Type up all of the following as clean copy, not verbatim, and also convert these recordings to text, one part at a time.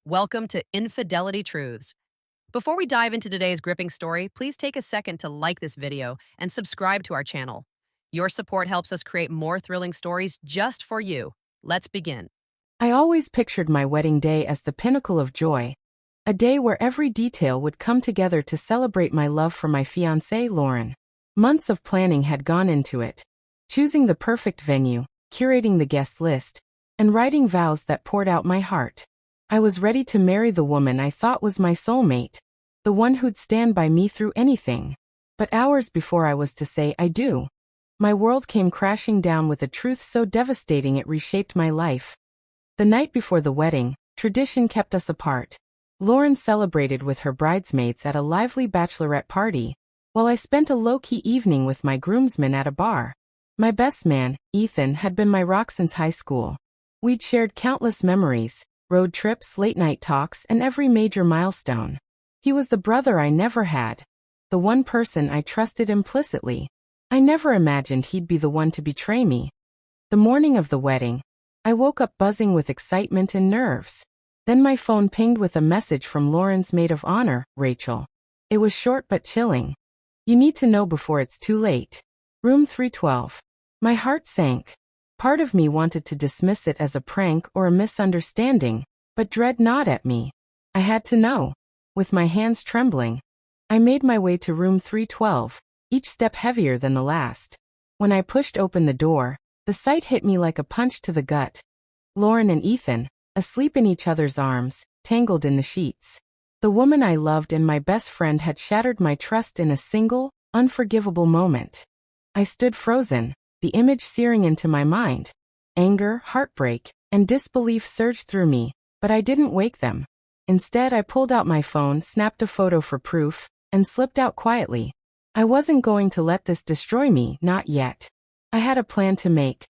Welcome to Infidelity Truths. Before we dive into today's gripping story, please take a second to like this video and subscribe to our channel. Your support helps us create more thrilling stories just for you. Let's begin. I always pictured my wedding day as the pinnacle of joy, a day where every detail would come together to celebrate my love for my fiancée, Lauren. Months of planning had gone into it, choosing the perfect venue, curating the guest list, and writing vows that poured out my heart. I was ready to marry the woman I thought was my soulmate, the one who'd stand by me through anything. But hours before I was to say I do, my world came crashing down with a truth so devastating it reshaped my life. The night before the wedding, tradition kept us apart. Lauren celebrated with her bridesmaids at a lively bachelorette party, while I spent a low-key evening with my groomsmen at a bar. My best man, Ethan, had been my rock since high school. We'd shared countless memories, road trips, late-night talks, and every major milestone. He was the brother I never had, the one person I trusted implicitly. I never imagined he'd be the one to betray me. The morning of the wedding, I woke up buzzing with excitement and nerves. Then my phone pinged with a message from Lauren's maid of honor, Rachel. It was short but chilling. "You need to know before it's too late. Room 312. My heart sank. Part of me wanted to dismiss it as a prank or a misunderstanding, but dread gnawed at me. I had to know. With my hands trembling, I made my way to room 312, each step heavier than the last. When I pushed open the door, the sight hit me like a punch to the gut. Lauren and Ethan, asleep in each other's arms, tangled in the sheets. The woman I loved and my best friend had shattered my trust in a single, unforgivable moment. I stood frozen, the image searing into my mind. Anger, heartbreak, and disbelief surged through me, but I didn't wake them. Instead, I pulled out my phone, snapped a photo for proof, and slipped out quietly. I wasn't going to let this destroy me, not yet. I had a plan to make.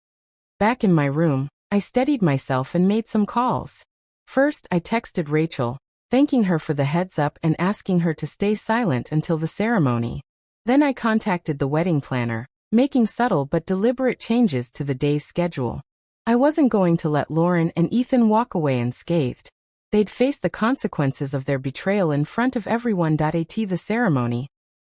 Back in my room, I steadied myself and made some calls. First, I texted Rachel, thanking her for the heads up and asking her to stay silent until the ceremony. Then I contacted the wedding planner, making subtle but deliberate changes to the day's schedule. I wasn't going to let Lauren and Ethan walk away unscathed. They'd face the consequences of their betrayal in front of everyone. At the ceremony,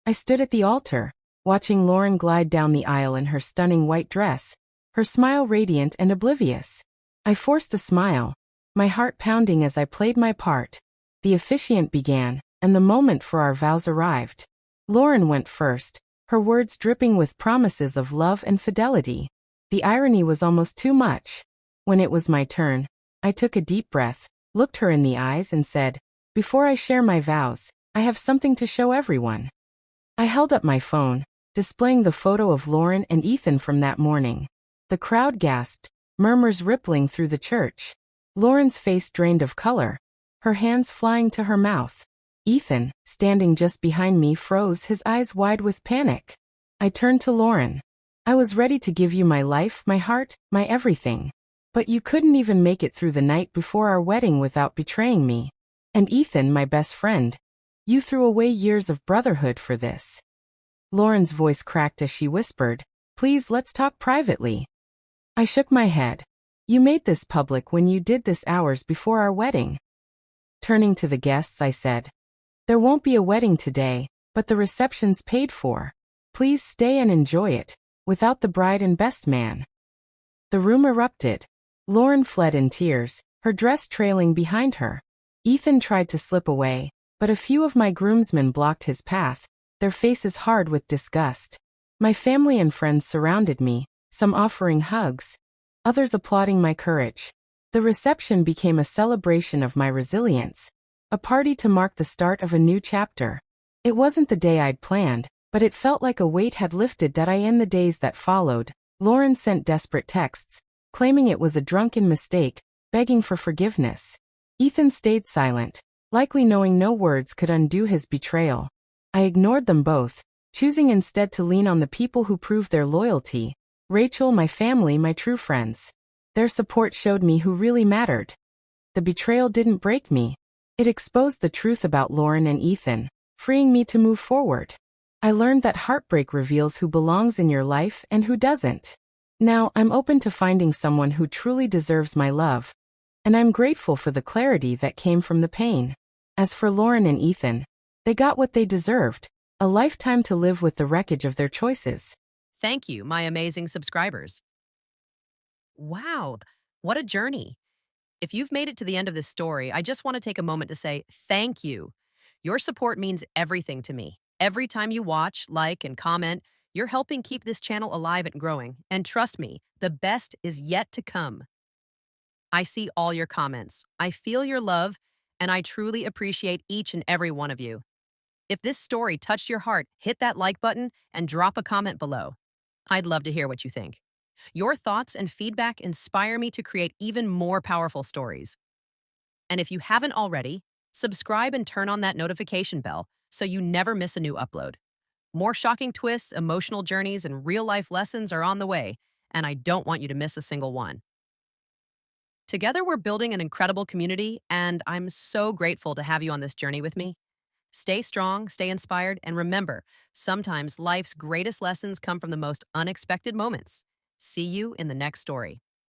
I stood at the altar, watching Lauren glide down the aisle in her stunning white dress, her smile radiant and oblivious. I forced a smile, my heart pounding as I played my part. The officiant began, and the moment for our vows arrived. Lauren went first, her words dripping with promises of love and fidelity. The irony was almost too much. When it was my turn, I took a deep breath, looked her in the eyes and said, "Before I share my vows, I have something to show everyone." I held up my phone, displaying the photo of Lauren and Ethan from that morning. The crowd gasped, murmurs rippling through the church. Lauren's face drained of color, her hands flying to her mouth. Ethan, standing just behind me, froze, his eyes wide with panic. I turned to Lauren. "I was ready to give you my life, my heart, my everything. But you couldn't even make it through the night before our wedding without betraying me. And Ethan, my best friend, you threw away years of brotherhood for this." Lauren's voice cracked as she whispered, "Please, let's talk privately." I shook my head. "You made this public when you did this hours before our wedding." Turning to the guests, I said, "There won't be a wedding today, but the reception's paid for. Please stay and enjoy it, without the bride and best man." The room erupted. Lauren fled in tears, her dress trailing behind her. Ethan tried to slip away, but a few of my groomsmen blocked his path, their faces hard with disgust. My family and friends surrounded me, some offering hugs, others applauding my courage. The reception became a celebration of my resilience, a party to mark the start of a new chapter. It wasn't the day I'd planned, but it felt like a weight had lifted. In the days that followed, Lauren sent desperate texts, claiming it was a drunken mistake, begging for forgiveness. Ethan stayed silent, likely knowing no words could undo his betrayal. I ignored them both, choosing instead to lean on the people who proved their loyalty. Rachel, my family, my true friends. Their support showed me who really mattered. The betrayal didn't break me. It exposed the truth about Lauren and Ethan, freeing me to move forward. I learned that heartbreak reveals who belongs in your life and who doesn't. Now, I'm open to finding someone who truly deserves my love. And I'm grateful for the clarity that came from the pain. As for Lauren and Ethan, they got what they deserved, a lifetime to live with the wreckage of their choices. Thank you, my amazing subscribers. Wow, what a journey. If you've made it to the end of this story, I just want to take a moment to say thank you. Your support means everything to me. Every time you watch, like, and comment, you're helping keep this channel alive and growing. And trust me, the best is yet to come. I see all your comments. I feel your love, and I truly appreciate each and every one of you. If this story touched your heart, hit that like button and drop a comment below. I'd love to hear what you think. Your thoughts and feedback inspire me to create even more powerful stories. And if you haven't already, subscribe and turn on that notification bell so you never miss a new upload. More shocking twists, emotional journeys, and real-life lessons are on the way, and I don't want you to miss a single one. Together, we're building an incredible community, and I'm so grateful to have you on this journey with me. Stay strong, stay inspired, and remember, sometimes life's greatest lessons come from the most unexpected moments. See you in the next story.